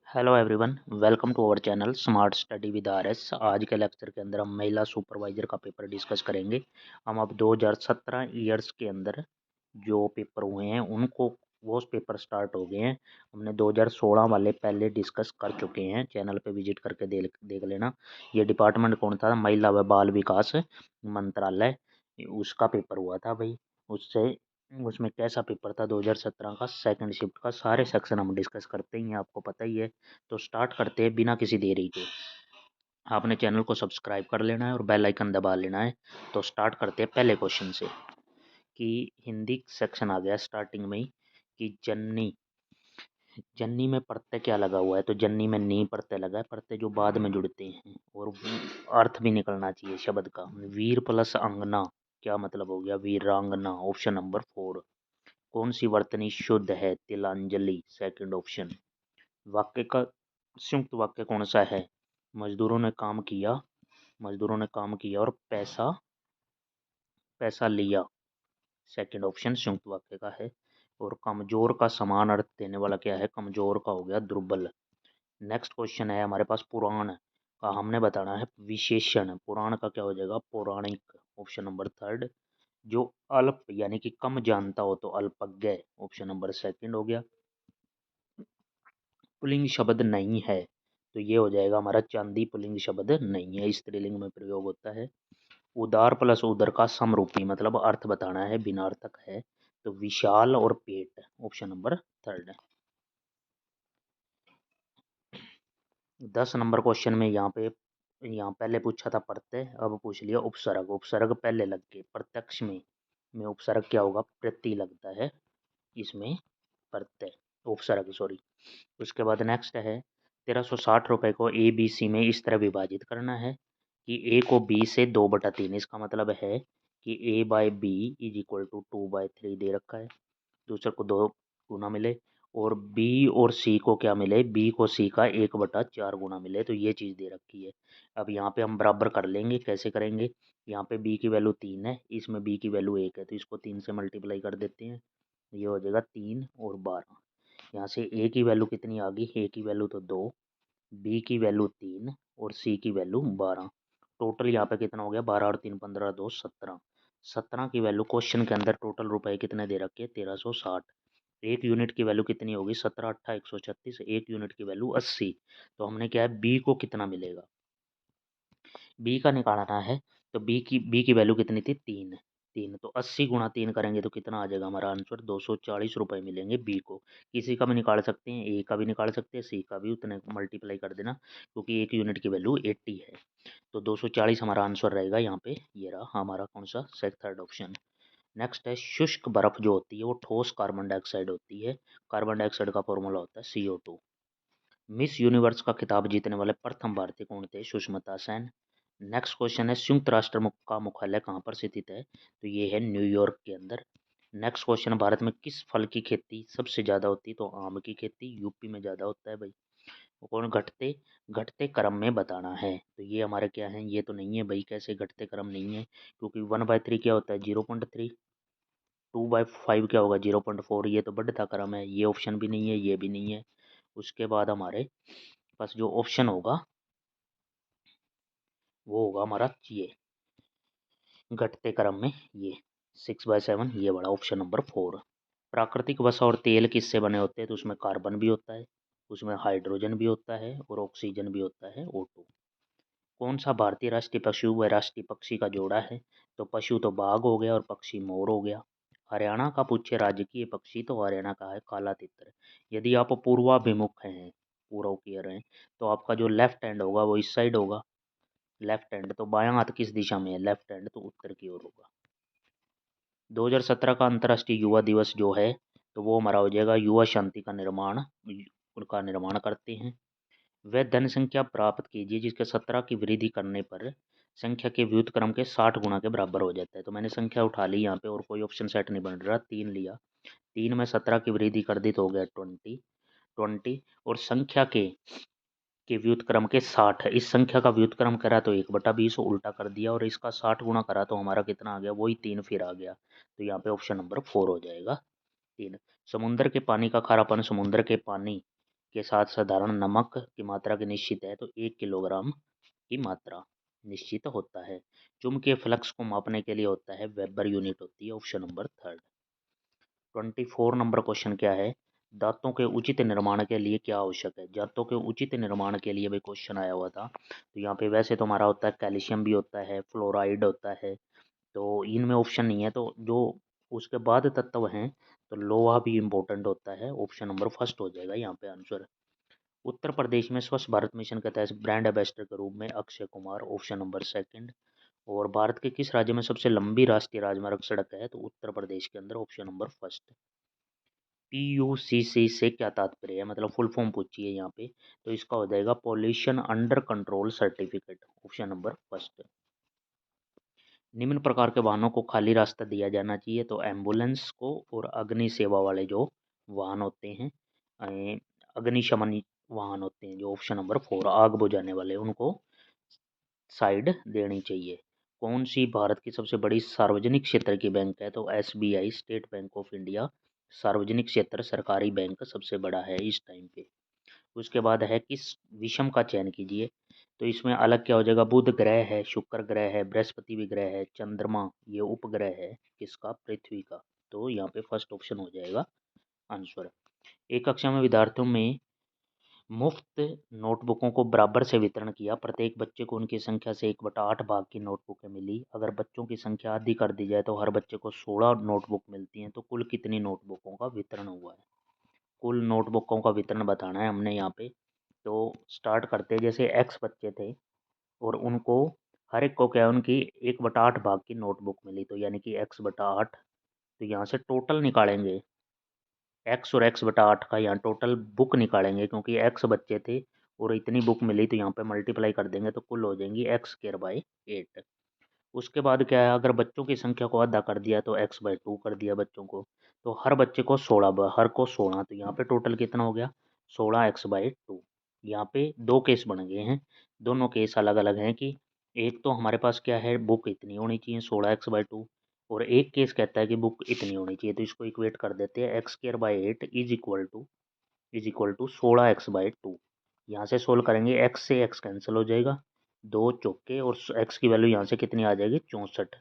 Hello everyone, welcome to our channel smart study with RS. आज के lecture के अंदर हम महिला सुपरवाइजर का पेपर डिस्कस करेंगे। हम अब 2017 ईयर्स के अंदर जो पेपर हुए हैं उनको वो पेपर स्टार्ट हो गए हैं। हमने 2016 वाले पहले डिस्कस कर चुके हैं। चैनल पे विजिट करके देख लेना। ये डिपार्टमेंट कौन था? महिला व बाल विकास मंत्रालय, उसका पेपर हुआ था भाई। उससे उसमें कैसा पेपर था 2017 का, सेकंड शिफ्ट का सारे सेक्शन हम डिस्कस करते ही हैं, आपको पता ही है। तो स्टार्ट करते हैं बिना किसी देरी के। आपने चैनल को सब्सक्राइब कर लेना है और बेल आइकन दबा लेना है। तो स्टार्ट करते हैं पहले क्वेश्चन से कि हिंदी सेक्शन आ गया स्टार्टिंग में ही कि जन्नी जन्नी में प्रत्यय क्या लगा हुआ है। तो जन्नी में नी प्रत्यय लगा है, प्रत्यय जो बाद में जुड़ते हैं और अर्थ भी निकलना चाहिए शब्द का। वीर प्लस अंगना, क्या मतलब हो गया? वीरांगना। Option number 4। कौन सी वर्तनी शुद्ध है? तिलांजलि, सेकंड ऑप्शन। वाक्य का संयुक्त वाक्य कौन सा है? मजदूरों ने काम किया और पैसा पैसा लिया, सेकंड ऑप्शन संयुक्त वाक्य का है। और कमजोर का समान अर्थ देने वाला क्या है? कमजोर का हो गया दुर्बल। नेक्स्ट क्वेश्चन है हमारे पास पुराण का, हमने बताना है विशेषण। पुराण का क्या हो जाएगा? पौराणिक, ऑप्शन नंबर 3। जो अल्प यानी कि कम जानता हो तो अल्पज्ञ, ऑप्शन नंबर 2 हो गया। पुल्लिंग शब्द नहीं है तो ये हो जाएगा हमारा चांदी। पुल्लिंग शब्द नहीं है, स्त्रीलिंग में प्रयोग होता है। उदार प्लस उदर का समरूपी मतलब अर्थ बताना है, बिना अर्थक है। तो विशाल और पेट, ऑप्शन नंबर 3। 10 नंबर क्वेश्चन में यहाँ पहले पूछा था प्रत्यय, अब पूछ लिया उपसर्ग। उपसर्ग पहले लग के प्रत्यक्ष में उपसर्ग क्या होगा? प्रति लगता है इसमें प्रत्यय, उपसर्ग सॉरी। उसके बाद नेक्स्ट है 1360 रुपये को ए बी सी में इस तरह विभाजित करना है कि ए को बी से 2/3। इसका मतलब है कि A by B is equal to 2/3 दे रखा है। दूसरे को 2 गुना मिले और बी और सी को क्या मिले? बी को सी का 1/4 गुना मिले। तो ये चीज़ दे रखी है। अब यहाँ पे हम बराबर कर लेंगे। कैसे करेंगे? यहाँ पे बी की वैल्यू 3 है, इसमें बी की वैल्यू 1 है, तो इसको 3 से मल्टीप्लाई कर देते हैं। ये हो जाएगा 3 और 12। यहाँ से ए की वैल्यू कितनी आ गई? ए की वैल्यू तो 2, बी की वैल्यू 3 और सी की वैल्यू 12। टोटल यहाँ पे कितना हो गया? 12 और 3 15, 2 17। 17 की वैल्यू क्वेश्चन के अंदर टोटल रुपए कितने दे रखे? 1360। एक यूनिट की वैल्यू कितनी होगी? 17 8 136। एक यूनिट की वैल्यू 80। तो हमने क्या है, बी को कितना मिलेगा? बी का निकालना है। तो बी की वैल्यू कितनी थी? 3। 3 तो 80 गुणा 3 करेंगे तो कितना आ जाएगा हमारा आंसर? 240 रुपये मिलेंगे बी को। किसी का भी निकाल सकते हैं, ए का भी निकाल सकते हैं, सी का भी, उतने मल्टीप्लाई कर देना क्योंकि एक यूनिट की वैल्यू 80 है। तो 240 हमारा आंसर रहेगा यहाँ पे। ये रहा हमारा कौन सा? Third option. नेक्स्ट है शुष्क बर्फ जो होती है वो ठोस कार्बन डाइऑक्साइड होती है। कार्बन डाइऑक्साइड का फॉर्मूला होता है CO2। मिस यूनिवर्स का खिताब जीतने वाले प्रथम भारतीय कौन थे? सुष्मिता सेन। नेक्स्ट क्वेश्चन है संयुक्त राष्ट्र का मुख्यालय कहाँ पर स्थित है? तो ये है न्यूयॉर्क के अंदर। नेक्स्ट क्वेश्चन, भारत में किस फल की खेती सबसे ज्यादा होती है? तो आम की खेती यूपी में ज्यादा होता है भाई। कौन? घटते घटते क्रम में बताना है। तो ये हमारे क्या है? ये तो नहीं है भाई, कैसे घटते क्रम नहीं है? क्योंकि 1/3 क्या होता है? 0.3। 2/5 क्या होगा? 0.4। ये तो बढ़ता क्रम है, ये ऑप्शन भी नहीं है, ये भी नहीं है। उसके बाद हमारे पास जो ऑप्शन होगा वो होगा हमारा ये घटते क्रम में, ये 6/7, ये बड़ा ऑप्शन नंबर 4। प्राकृतिक वसा और तेल किससे बने होते हैं? तो उसमें कार्बन भी होता है, उसमें हाइड्रोजन भी होता है और ऑक्सीजन भी होता है, O2। कौन सा भारतीय राष्ट्रीय पशु व राष्ट्रीय पक्षी का जोड़ा है? तो पशु तो बाघ हो गया और पक्षी मोर हो गया। हरियाणा का पूछे राजकीय पक्षी, तो हरियाणा का है काला तितर। यदि आप पूर्वाभिमुख हैं, पूर्व की रहे हैं, तो आपका जो लेफ्ट हैंड होगा वो इस साइड होगा। लेफ्ट हैंड तो बायां हाथ किस दिशा में है? लेफ्ट हैंड तो उत्तर की ओर होगा। 2017 का अंतर्राष्ट्रीय युवा दिवस जो है तो वो हमारा हो जाएगा युवा शांति का निर्माण, उनका निर्माण करते हैं। वह धन संख्या प्राप्त कीजिए जिसके 17 की वृद्धि करने पर संख्या के व्युत्क्रम के 60 गुना के बराबर हो जाता है। तो मैंने संख्या उठा ली यहाँ पे और कोई ऑप्शन सेट नहीं बन रहा, 3 लिया। 3 में 17 की वृद्धि कर दी तो हो गया 20। और संख्या के व्युत्क्रम के 60 है। इस संख्या का व्युत्क्रम करा तो 1/20 उल्टा कर दिया और इसका 60 गुना करा तो हमारा कितना आ गया? वही 3 फिर आ गया। तो यहाँ पे ऑप्शन नंबर 4 हो जाएगा, 3। समुद्र के पानी का खारापन समुद्र के पानी के साथ साधारण नमक की मात्रा की निश्चित है तो 1 किलोग्राम की मात्रा निश्चित होता है। चुंबकीय फ्लक्स को मापने के लिए होता है वेबर यूनिट होती है option number third. 24 number question क्या है, दांतों के उचित निर्माण के लिए क्या आवश्यक है। दांतों के उचित निर्माण के लिए भाई क्वेश्चन आया हुआ था। तो यहाँ पे वैसे तो हमारा होता है कैल्शियम भी होता है, फ्लोराइड होता है, तो इनमें ऑप्शन नहीं है। तो जो उसके बाद तत्व हैं तो लोहा भी इम्पोर्टेंट होता है, ऑप्शन नंबर फर्स्ट हो जाएगा यहाँ पे आंसर। उत्तर प्रदेश में स्वच्छ भारत मिशन के तहत ब्रांड एम्बेसडर के रूप में Akshay Kumar, option number second. और भारत के किस राज्य में सबसे लंबी राष्ट्रीय राजमार्ग सड़क है तो उत्तर प्रदेश के अंदर, ऑप्शन नंबर फर्स्ट। PUCC से क्या तात्पर्य है, मतलब फुल फॉर्म पूछी है यहाँ पे, तो इसका हो जाएगा pollution under control certificate, option number first. निम्न प्रकार के वाहनों को खाली रास्ता दिया जाना चाहिए तो एम्बुलेंस को और अग्नि सेवा वाले जो वाहन होते हैं, अग्निशमन वाहन होते हैं जो ऑप्शन नंबर फोर, आग बुझाने वाले, उनको साइड देनी चाहिए। कौन सी भारत की सबसे बड़ी सार्वजनिक क्षेत्र की बैंक है तो SBI, state bank of India, सार्वजनिक क्षेत्र सरकारी बैंक सबसे बड़ा है इस टाइम पे। उसके बाद है किस विषम का चयन कीजिए, तो इसमें अलग क्या हो जाएगा, बुध ग्रह है, शुक्र ग्रह है, बृहस्पति भी ग्रह है, चंद्रमा ये उपग्रह है किसका, पृथ्वी का। तो यहाँ पे फर्स्ट ऑप्शन हो जाएगा आंसर। एक कक्षा में विद्यार्थियों में मुफ्त नोटबुकों को बराबर से वितरण किया, प्रत्येक बच्चे को उनकी संख्या से 1/8 भाग की नोटबुकें मिली। अगर बच्चों की संख्या आधी कर दी जाए तो हर बच्चे को 16 नोटबुक मिलती हैं, तो कुल कितनी नोटबुकों का वितरण हुआ है। कुल नोटबुकों का वितरण बताना है हमने यहाँ पे। तो स्टार्ट करते हैं, जैसे एक्स बच्चे थे और उनको हर एक को क्या है, उनकी 1/8 भाग की नोटबुक मिली, तो यानी कि x/8। तो यहाँ से टोटल निकालेंगे, एक्स और x/8 का यहाँ टोटल बुक निकालेंगे, क्योंकि एक्स बच्चे थे और इतनी बुक मिली, तो यहाँ पे मल्टीप्लाई कर देंगे तो कुल हो जाएंगी x²/8। उसके बाद क्या है, अगर बच्चों की संख्या को आधा कर दिया तो x/2 कर दिया बच्चों को, तो हर बच्चे को 16, हर को 16, तो यहाँ पे टोटल कितना हो गया 16x/2। यहाँ पे दो केस बन गए हैं, दोनों केस अलग अलग हैं कि एक तो हमारे पास क्या है, बुक इतनी होनी चाहिए 16x/2, और एक केस कहता है कि बुक इतनी होनी चाहिए। तो इसको इक्वेट कर देते हैं, x²/8 is equal to 16x/2। यहाँ से सोल्व करेंगे, x से x कैंसिल हो जाएगा, दो चौके, और x की वैल्यू यहाँ से कितनी आ जाएगी 64,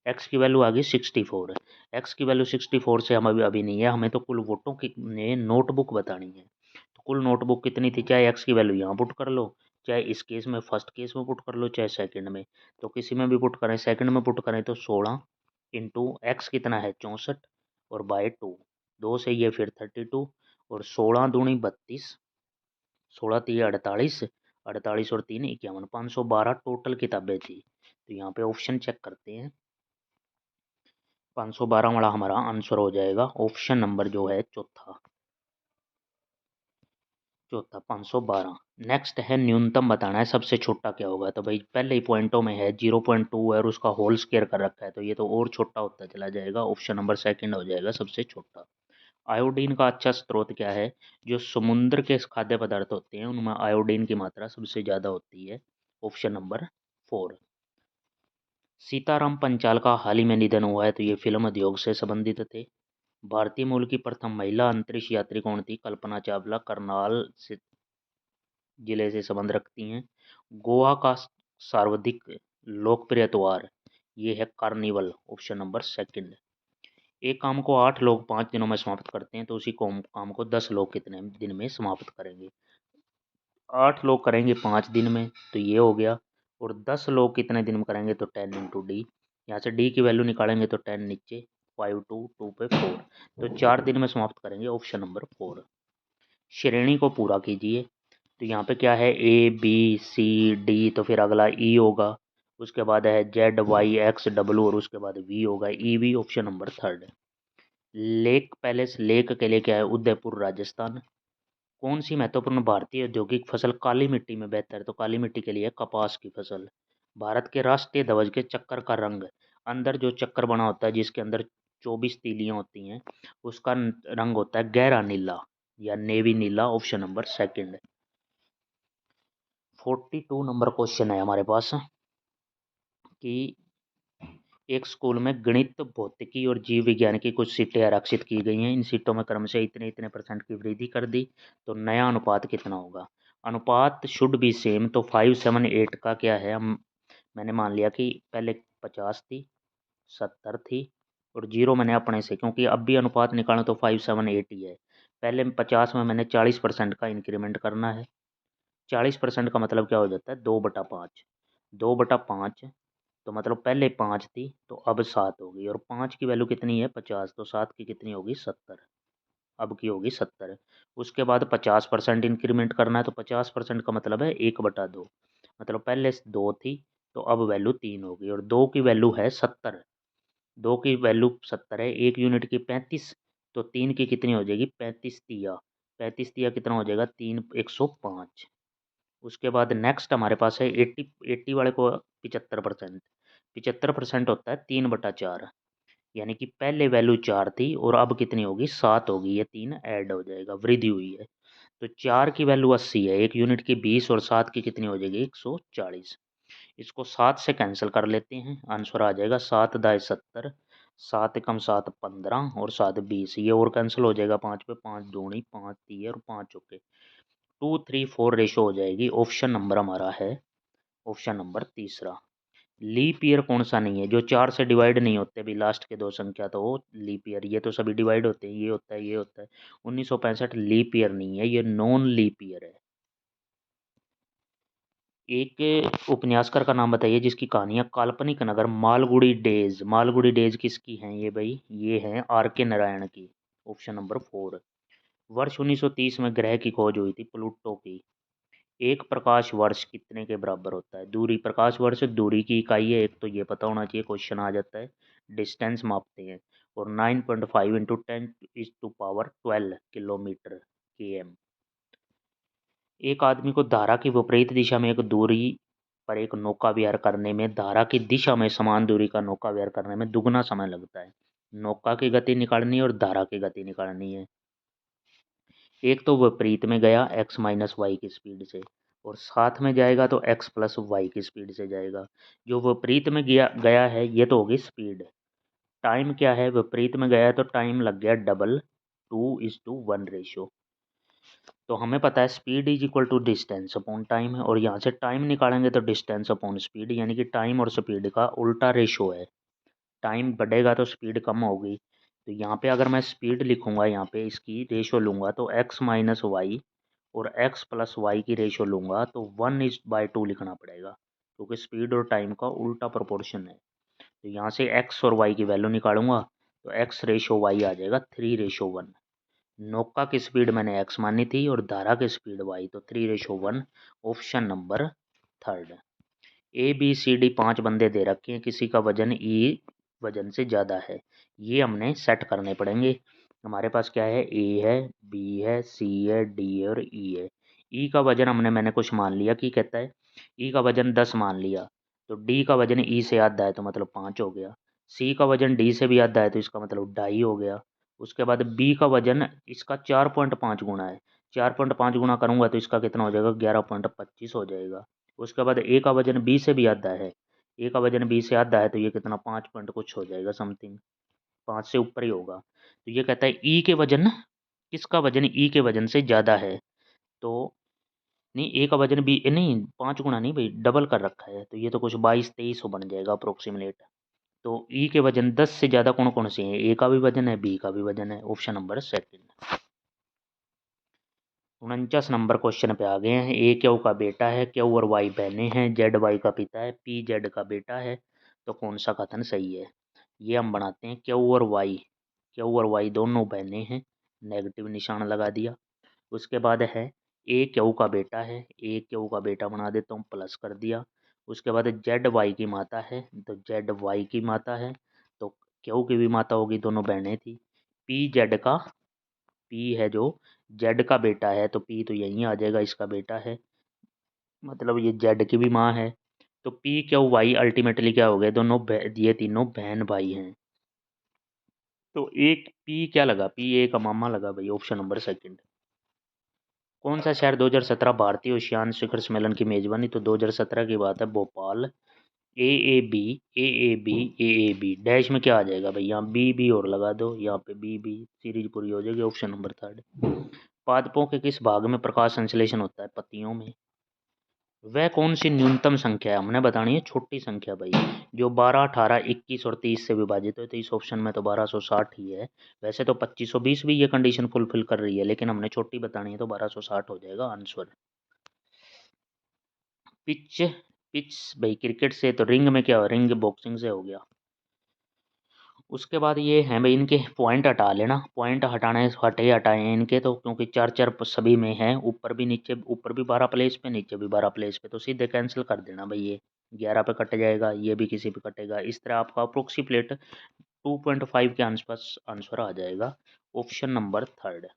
x की वैल्यू आ गई 64। x की वैल्यू 64 से हम अभी नहीं है, हमें तो कुल वोटों की नोटबुक बतानी है। तो कुल नोटबुक कितनी थी, चाहे x की वैल्यू यहाँ पुट कर लो, चाहे इस केस में फर्स्ट केस में पुट कर लो, चाहे सेकंड में, तो किसी में भी पुट करें, सेकंड में पुट करें तो 16 इंटू एक्स कितना है 64 और बाय 2, 2 से ये फिर 32, और 16 दूनी 32, 16 3 48, 48 और 3 51, 512 टोटल किताबें थी। तो यहाँ पे ऑप्शन चेक करते हैं, 512 वाला हमारा आंसर हो जाएगा ऑप्शन नंबर जो है चौथा, 512। नेक्स्ट है न्यूनतम बताना है, सबसे छोटा क्या होगा, तो भाई पहले ही पॉइंटों में है 0.2 है और उसका होल स्क्वायर कर रखा है, तो ये तो और छोटा होता चला जाएगा, ऑप्शन नंबर सेकंड हो जाएगा सबसे छोटा। आयोडीन का अच्छा स्रोत क्या है, जो समुद्र के खाद्य पदार्थ होते हैं उनमें आयोडीन की मात्रा सबसे ज़्यादा होती है, ऑप्शन नंबर 4। सीताराम पंचाल का हाल ही में निधन हुआ है, तो ये फिल्म उद्योग से संबंधित थे। भारतीय मूल की प्रथम महिला अंतरिक्ष यात्री कौन थी, कल्पना चावला, करनाल से जिले से संबंध रखती हैं। गोवा का सर्वाधिक लोकप्रिय त्योहार ये है कार्निवल, ऑप्शन नंबर सेकंड। एक काम को 8 लोग 5 दिनों में समाप्त करते हैं, तो उसी काम को 10 लोग कितने दिन में समाप्त करेंगे। 8 लोग करेंगे 5 दिन में, तो ये हो गया, और 10 लोग कितने दिन में करेंगे, तो 10 इंटू डी, यहाँ से डी की वैल्यू निकालेंगे तो 10 नीचे, 5 2 पे 4, तो 4 दिन में समाप्त करेंगे, ऑप्शन नंबर 4। श्रेणी को पूरा कीजिए, तो यहाँ पे क्या है ABCD, तो फिर अगला E होगा, उसके बाद है ZYXW और उसके बाद V होगा, EV option number third. Lake palace lake के लिए क्या है, उदयपुर राजस्थान। कौन सी महत्वपूर्ण भारतीय औद्योगिक फसल काली मिट्टी में बेहतर है, तो काली मिट्टी के लिए कपास की फसल। भारत के राष्ट्रीय ध्वज के चक्कर का रंग, अंदर जो चक्कर बना होता है जिसके अंदर 24 तीलियां होती हैं, उसका रंग होता है गहरा नीला या नेवी नीला, option number second. 42 number question है हमारे पास कि एक स्कूल में गणित, भौतिकी और जीव विज्ञान की कुछ सीटें आरक्षित की गई हैं। इन सीटों में क्रमशः इतने-इतने % की वृद्धि कर दी, तो नया अनुपात कितना होगा? अनुपात शुड बी सेम, तो 578 का क्या है, मैंने मान लिया कि पहले 50 थी, 70 थी और 0 मैंने अपने से, क्योंकि अब भी अनुपात निकालना तो 578 ही है। पहले 50 में मैंने 40% का इंक्रीमेंट करना है। 40% का मतलब क्या हो जाता है, 2/5। 2/5 तो मतलब पहले 5 थी तो अब 7 होगी, और 5 की वैल्यू कितनी है, 50, तो 7 की कितनी होगी, 70। अब की होगी 70। उसके बाद 50% इंक्रीमेंट करना है, तो 50% का मतलब है 1/2, मतलब पहले 2 थी तो अब वैल्यू 3 होगी, और 2 की वैल्यू है 70। 2 की वैल्यू 70 है, 1 यूनिट की 35, तो 3 की कितनी हो जाएगी, 35 तिया। 35 तिया कितना हो जाएगा, 3 105। उसके बाद नेक्स्ट हमारे पास है 80, 80 वाले को 75%। 75% होता है 3/4, यानी कि पहले वैल्यू 4 थी और अब कितनी होगी, 7 होगी, ये 3 ऐड हो जाएगा, वृद्धि हुई है। तो 4 की वैल्यू 80 है, 1 यूनिट की 20 और 7 की कितनी हो जाएगी, 140। इसको 7 से कैंसिल कर लेते हैं, आंसर आ जाएगा 7 दाए 70, 7 एकम 7 15 और 7 20। ये और कैंसिल हो जाएगा, 5 पे 5 दूनी 5 तीय और 5 चौके 2 3 4 रेशो हो जाएगी। ऑप्शन नंबर हमारा है ऑप्शन नंबर तीसरा। लीप ईयर कौन सा नहीं है, जो 4 से डिवाइड नहीं होते भी, लास्ट के 2 संख्या तो वो लीप ईयर, ये तो सभी डिवाइड होते हैं, ये होता है ये होता है। 1965 लीप ईयर नहीं है, ये नॉन लीप ईयर है। एक उपन्यासकार का नाम बताइए जिसकी कहानियां काल्पनिक नगर मालगुडी डेज, मालगुडी डेज किसकी हैं ये भाई, ये हैं R.K. नारायण की। Option number 4। वर्ष 1930 में ग्रह की खोज हुई थी, प्लूटो की। एक प्रकाश वर्ष कितने के बराबर होता है, दूरी, प्रकाश वर्ष दूरी की इकाई है, एक तो ये पता होना चाहिए, क्वेश्चन आ जाता है। डिस्टेंस मापते हैं, और 9.5 इंटू 10⁻12 किलोमीटर km। एक आदमी को धारा की विपरीत दिशा में एक दूरी पर एक नौका विहार करने में धारा की दिशा में समान दूरी का नौका विहार करने में दुगना समय लगता है। नौका की गति निकालनी है और धारा की गति निकालनी है। एक तो विपरीत में गया x-y की स्पीड से, और साथ में जाएगा तो x+y की स्पीड से जाएगा। जो विपरीत में गया है ये तो होगी स्पीड। टाइम क्या है, विपरीत में गया है तो टाइम लग गया डबल, 2:1 रेशियो। तो हमें पता है speed is equal to distance upon time है, और यहाँ से टाइम निकालेंगे तो डिस्टेंस अपॉन स्पीड, यानी कि टाइम और स्पीड का उल्टा रेशो है। टाइम बढ़ेगा तो स्पीड कम होगी। तो यहाँ पे अगर मैं स्पीड लिखूंगा, यहाँ पे इसकी रेशो लूंगा तो x-y, और x+y की रेशो लूंगा तो 1:2 लिखना पड़ेगा, क्योंकि स्पीड और टाइम का उल्टा प्रोपोर्शन है। तो यहाँ से x और y की वैल्यू निकालूंगा तो x/y आ जाएगा 3:1। नौका की स्पीड मैंने x मानी थी और धारा की स्पीड y, तो 3:1। Option number third. ABCD 5 बंदे दे रखे हैं, किसी का वजन E वजन से ज़्यादा है, ये हमने सेट करने पड़ेंगे। हमारे पास क्या है, A है, B है, C है, D है और E है। E का वजन मैंने कुछ मान लिया कि कहता है, E का वजन 10 मान लिया, तो D का वजन E से आधा है तो मतलब 5 हो गया। C का वजन D से भी आधा है तो इसका मतलब 2.5 हो गया। उसके बाद B का वजन इसका 4.5 गुना है, 4.5 गुना करूँगा तो इसका कितना हो जाएगा, 11.25 हो जाएगा। उसके बाद ए का वजन बी से भी आधा है, ए का वजन बी से आधा है तो ये कितना 5 पॉइंट कुछ हो जाएगा, समथिंग 5 से ऊपर ही होगा। तो ये कहता है ई के वजन, किसका वजन ई के वजन से ज़्यादा है, तो नहीं, ए का वजन बी नहीं, 5 गुना नहीं भाई, डबल कर रखा है, तो ये तो कुछ 22-23 बन जाएगा अप्रोक्सीमेट। तो ई के वजन 10 से ज़्यादा कौन कौन से हैं, ए का भी वजन है, बी का भी वजन है। Option number second. 49 number question पे आ गए हैं। ए क्यू का बेटा है, क्यू और वाई बहनें हैं, जेड वाई का पिता है, पी जेड का बेटा है, तो कौन सा कथन सही है। ये हम बनाते हैं, क्यू और वाई दोनों बहनें हैं, नेगेटिव निशान लगा दिया। उसके बाद है ए क्यू का बेटा है, ए क्यू का बेटा बना देता हूँ, प्लस कर दिया। उसके बाद जेड वाई की माता है, तो जेड वाई की माता है, तो क्यू की भी माता होगी, दोनों बहनें थी। पी जेड का, पी है जो जेड का बेटा है, तो पी तो यहीं आ जाएगा, इसका बेटा है, मतलब ये जेड की भी माँ है। तो पी क्यू वाई अल्टीमेटली क्या हो गए, दोनों ये तीनों बहन भाई हैं। तो एक पी क्या लगा, पी ए का मामा लगा भाई। Option number second. कौन सा शहर 2017 भारतीय ओशियान शिखर सम्मेलन की मेजबानी, तो 2017 की बात है, भोपाल। ए ए बी डैश में क्या आ जाएगा भाई, यहाँ बी और लगा दो, यहाँ पे बी सीरीज पूरी हो जाएगी। Option number 3। पादपों के किस भाग में प्रकाश संश्लेषण होता है? पत्तियों में। वह कौन सी न्यूनतम संख्या है? हमने बतानी है छोटी संख्या भाई, जो 12, 18, 21 और 30 से विभाजित हो। तो इस ऑप्शन में तो 1260 ही है। वैसे तो 2520 भी ये कंडीशन फुलफिल कर रही है, लेकिन हमने छोटी बतानी है तो 1260 हो जाएगा आंसर। पिच पिच भाई क्रिकेट से, तो रिंग में क्या हो, रिंग बॉक्सिंग से हो गया। उसके बाद ये हैं भाई, इनके पॉइंट हटा लेना, पॉइंट हटाने हटाए हैं इनके तो, क्योंकि 4 सभी में है, ऊपर भी नीचे, ऊपर भी 12 प्लेस पे, नीचे भी 12 प्लेस पे, तो सीधे कैंसिल कर देना भाई। ये 11 पे कट जाएगा, ये भी किसी पे कटेगा। इस तरह आपका अप्रोक्सीमेट 2.5 के आसपास आंसर आ जाएगा। Option number 3।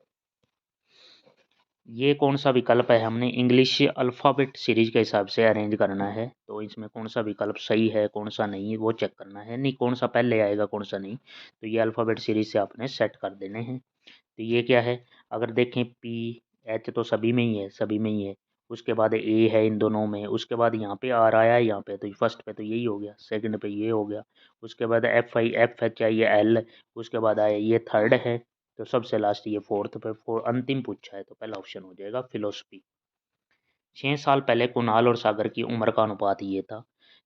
ये कौन सा विकल्प है? हमने इंग्लिश अल्फ़ाबेट सीरीज के हिसाब से अरेंज करना है, तो इसमें कौन सा विकल्प सही है कौन सा नहीं है वो चेक करना है, नहीं कौन सा पहले आएगा कौन सा नहीं। तो ये अल्फ़ाबेट सीरीज से आपने सेट कर देने हैं। तो ये क्या है, अगर देखें पी एच तो सभी में ही है, सभी में ही है। उसके बाद ए है इन दोनों में, उसके बाद यहाँ पे आर आया है यहाँ पे, तो फर्स्ट पे तो यही हो गया, सेकंड पे ये हो गया। उसके बाद एफ एच आई एल, उसके बाद आया ये थर्ड है, तो सबसे लास्ट ये फोर्थ पे, अंतिम पूछा है, तो पहला ऑप्शन हो जाएगा फिलोसफी। 6 साल पहले कुणाल और सागर की उम्र का अनुपात ये था,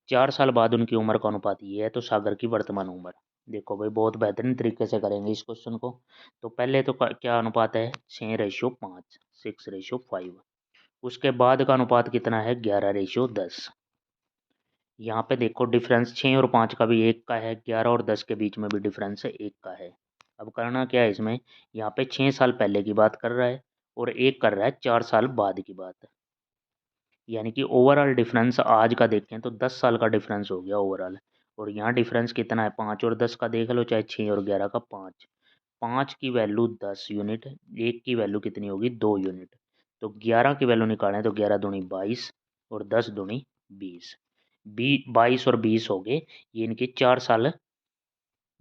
4 साल बाद उनकी उम्र का अनुपात ये है, तो सागर की वर्तमान उम्र। देखो भाई बहुत बेहतरीन तरीके से करेंगे इस क्वेश्चन को। तो पहले तो क्या अनुपात है, 6:5, 6:5। उसके बाद का अनुपात कितना है, 11:10। यहाँ पे देखो डिफरेंस 6 और 5 का भी 1 का है, 11 और 10 के बीच में भी डिफरेंस 1 का है। अब करना क्या है इसमें, यहाँ पे 6 साल पहले की बात कर रहा है और एक कर रहा है 4 साल बाद की बात, यानी कि ओवरऑल डिफरेंस आज का देखें तो 10 साल का डिफरेंस हो गया ओवरऑल। और यहाँ डिफरेंस कितना है, 5 और 10 का देख लो, चाहे 6 और 11 का 5। 5 की वैल्यू 10 यूनिट, 1 की वैल्यू कितनी होगी, 2 यूनिट। तो 11 की वैल्यू निकालें तो 11 दूनी 22 और 10 दूनी 20। 22 और 20 हो गए, ये इनके 4 साल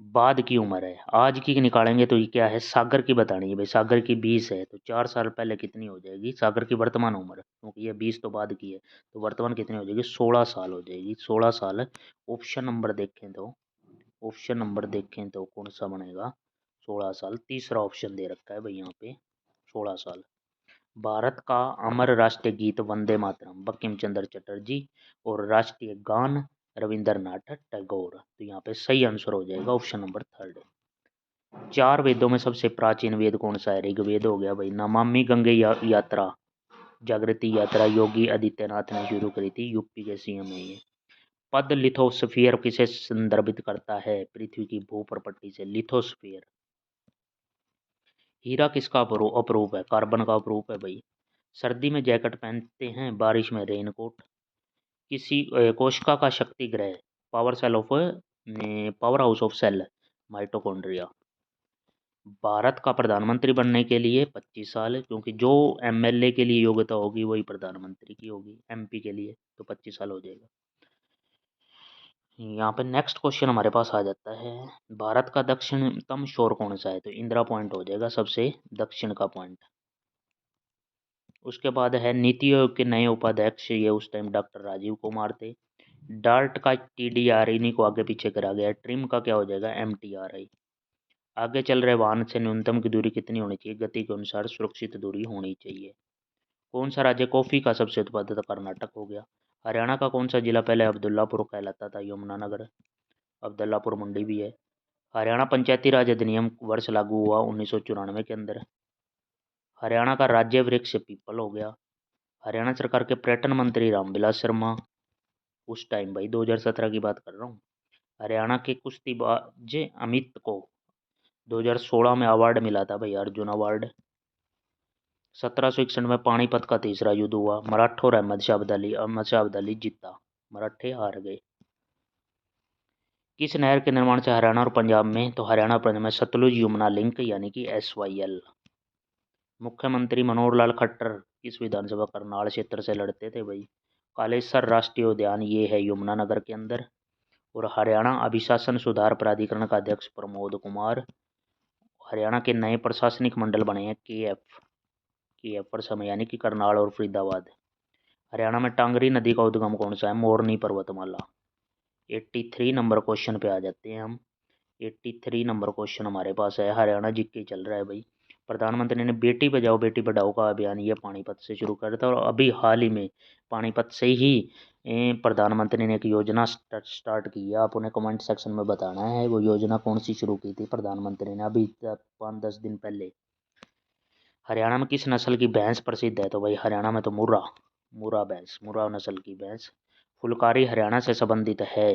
बाद की उम्र है। आज की निकालेंगे तो ये क्या है, सागर की बतानी है भाई, सागर की 20 है, तो 4 साल पहले कितनी हो जाएगी सागर की वर्तमान उम्र, क्योंकि ये 20 तो बाद की है, तो वर्तमान कितनी हो जाएगी, 16 साल हो जाएगी, 16 साल। ऑप्शन नंबर देखें तो, ऑप्शन नंबर देखें तो कौन सा बनेगा, 16 साल, तीसरा ऑप्शन दे रखा है भाई यहाँ पे, 16 साल। भारत का अमर राष्ट्रीय गीत वंदे मातरम बंकिम चंद्र चटर्जी, और राष्ट्रीय गान रविंद्रनाथ टैगोर। तो यहाँ पे सही आंसर हो जाएगा ऑप्शन नंबर 3। 4 वेदों में सबसे प्राचीन वेद कौन सा है, ऋग्वेद हो गया भाई। नमामि गंगे यात्रा, जागृति यात्रा योगी आदित्यनाथ ने शुरू करी थी, यूपी के सीएम है ये। पद लिथोस्फीयर किसे संदर्भित करता है, पृथ्वी की भूप्रपट्टी से, लिथोस्फीयर। हीरा किसका अपरूप है, कार्बन का अपरूप है भाई। सर्दी में जैकेट पहनते हैं, बारिश में रेनकोट। किसी कोशिका का शक्ति ग्रह, power cell of power house of cell, mitochondria. Bharat का प्रधानमंत्री बनने के लिए 25 साल, क्योंकि जो एमएलए के लिए योग्यता होगी वही प्रधानमंत्री की होगी, एमपी के लिए तो 25 साल हो जाएगा। यहाँ पे नेक्स्ट क्वेश्चन हमारे पास आ जाता है, भारत का दक्षिणतम शोर कौन सा है, तो इंदिरा पॉइंट हो जाएगा सबसे दक्षिण का पॉइंट। उसके बाद है नीति आयोग के नए उपाध्यक्ष, ये उस टाइम डॉक्टर राजीव कुमार थे। डार्ट का टीडीआर, इन्हीं को आगे पीछे करा गया। ट्रिम का क्या हो जाएगा, एमटीआरआई। आगे चल रहे वाहन से न्यूनतम की दूरी कितनी होनी चाहिए, गति के अनुसार सुरक्षित दूरी होनी चाहिए। कौन सा राज्य कॉफी का सबसे उत्पादक, कर्नाटक हो गया। हरियाणा का कौन सा जिला पहले अब्दुल्लापुर कहलाता था, यमुनानगर। अब्दुल्लापुर मंडी भी है। हरियाणा पंचायती राज अधिनियम वर्ष लागू हुआ 1994 के अंदर। हरियाणा का राज्य वृक्ष पीपल हो गया। हरियाणा सरकार के पर्यटन मंत्री रामविलास शर्मा, उस टाइम भाई 2017 की बात कर रहा हूँ। हरियाणा के कुश्तीबाज अमित को 2016 में अवार्ड मिला था भाई, अर्जुन अवार्ड। 1761 में पानीपत का तीसरा युद्ध हुआ, मराठा और अहमद शाह अब्दाली जीता, मराठे हार गए। किस नहर के निर्माण से हरियाणा और पंजाब में, तो हरियाणा और पंजाब में सतलुज यमुना लिंक, यानी कि SYL। मुख्यमंत्री मनोहर लाल खट्टर किस विधानसभा करनाल क्षेत्र से लड़ते थे भाई। कालेसर राष्ट्रीय उद्यान ये है यमुनानगर के अंदर। और हरियाणा अभिशासन सुधार प्राधिकरण का अध्यक्ष प्रमोद कुमार। हरियाणा के नए प्रशासनिक मंडल बने हैं के एफ पर समय, यानी कि करनाल और फरीदाबाद। हरियाणा में टांगरी नदी का उद्गम कौन सा है, मोरनी पर्वतमाला। 83 नंबर क्वेश्चन पे आ जाते हैं हम। 83 नंबर क्वेश्चन हमारे पास है, हरियाणा जीके चल रहा है भाई। प्रधानमंत्री ने बेटी बचाओ बेटी पढ़ाओ का अभियान ये पानीपत से शुरू करा था, और अभी हाल ही में पानीपत से ही प्रधानमंत्री ने एक योजना स्टार्ट की है। आप उन्हें कमेंट सेक्शन में बताना है वो योजना कौन सी शुरू की थी प्रधानमंत्री ने अभी 5-10 दिन पहले। हरियाणा में किस नस्ल की भैंस प्रसिद्ध है? तो भाई हरियाणा में तो मुर्रा मुर्रा भैंस, मुर्रा नस्ल की भैंस। फुलकारी हरियाणा से संबंधित है।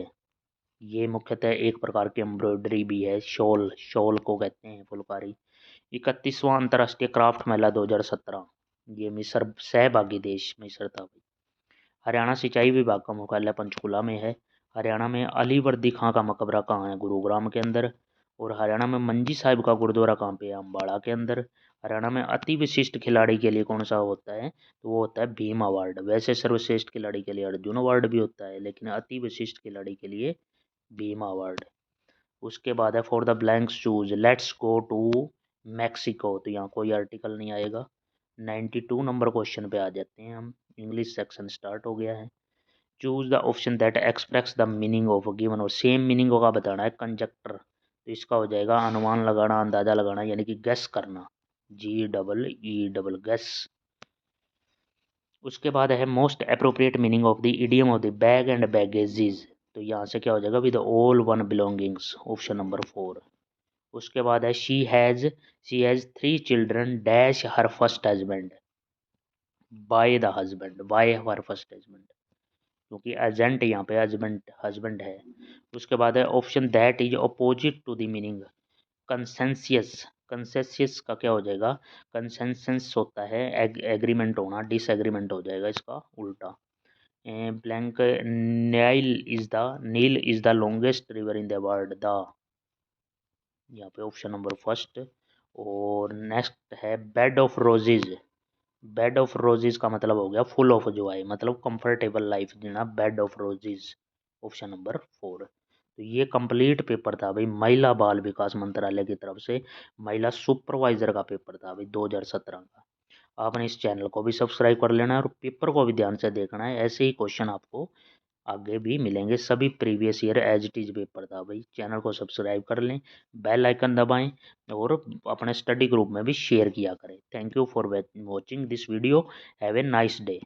ये मुख्यतः एक प्रकार की एम्ब्रॉयडरी भी है, शॉल शॉल को कहते हैं फुलकारी। 31वां अंतर्राष्ट्रीय क्राफ्ट मेला 2017, ये मिस्र सहभागी देश मिस्र था भाई। हरियाणा सिंचाई विभाग का मुख्यालय पंचकुला में है। हरियाणा में अलीवर्दी खां का मकबरा कहाँ है? गुरुग्राम के अंदर। और हरियाणा में मंजी साहिब का गुरुद्वारा कहाँ पे है? अम्बाड़ा के अंदर। हरियाणा में अति विशिष्ट खिलाड़ी के लिए कौन सा होता है? तो वो होता है भीम अवार्ड। वैसे सर्वश्रेष्ठ खिलाड़ी के लिए अर्जुन अवार्ड भी होता है, लेकिन अति विशिष्ट खिलाड़ी के लिए भीम अवार्ड। उसके बाद है for the blanks choose let's go to Mexico, तो यहाँ कोई आर्टिकल नहीं आएगा। 92 नंबर क्वेश्चन पे आ जाते हैं हम। इंग्लिश सेक्शन स्टार्ट हो गया है। Choose the option that express the meaning of a given, और सेम मीनिंग होगा बताना है कंजक्टर, तो इसका हो जाएगा अनुमान लगाना, अंदाजा लगाना, यानी कि गेस करना। GEE guess. उसके बाद है most appropriate meaning of the idiom of the bag and baggages, तो यहाँ से क्या हो जाएगा with all one belongings, option number 4। उसके बाद है she has 3 children dash her first husband, by the husband, by her first husband, क्योंकि एजेंट यहाँ पे हस्बैंड हस्बैंड है। उसके बाद है option that is opposite to the meaning consensus, consensus का क्या हो जाएगा? कंसेंसस होता है एग्रीमेंट होना, डिसएग्रीमेंट हो जाएगा इसका उल्टा। Blank Nile is the longest river in the world, the, यहाँ पे ऑप्शन नंबर फर्स्ट। और नेक्स्ट है bed of roses, bed of roses का मतलब हो गया फुल ऑफ जॉय, मतलब कंफर्टेबल लाइफ जीना, bed of roses, option number 4। तो ये कंप्लीट पेपर था भाई महिला बाल विकास मंत्रालय की तरफ से, महिला सुपरवाइजर का पेपर था भाई 2017 का। आपने इस चैनल को भी सब्सक्राइब कर लेना है और पेपर को भी ध्यान से देखना है, ऐसे ही क्वेश्चन आपको आगे भी मिलेंगे। सभी previous year as it is paper था भाई। चैनल को सब्सक्राइब कर लें, बेल आइकन दबाएं और अपने स्टडी ग्रुप में भी शेयर किया करें। Thank you for watching this video. Have a nice day.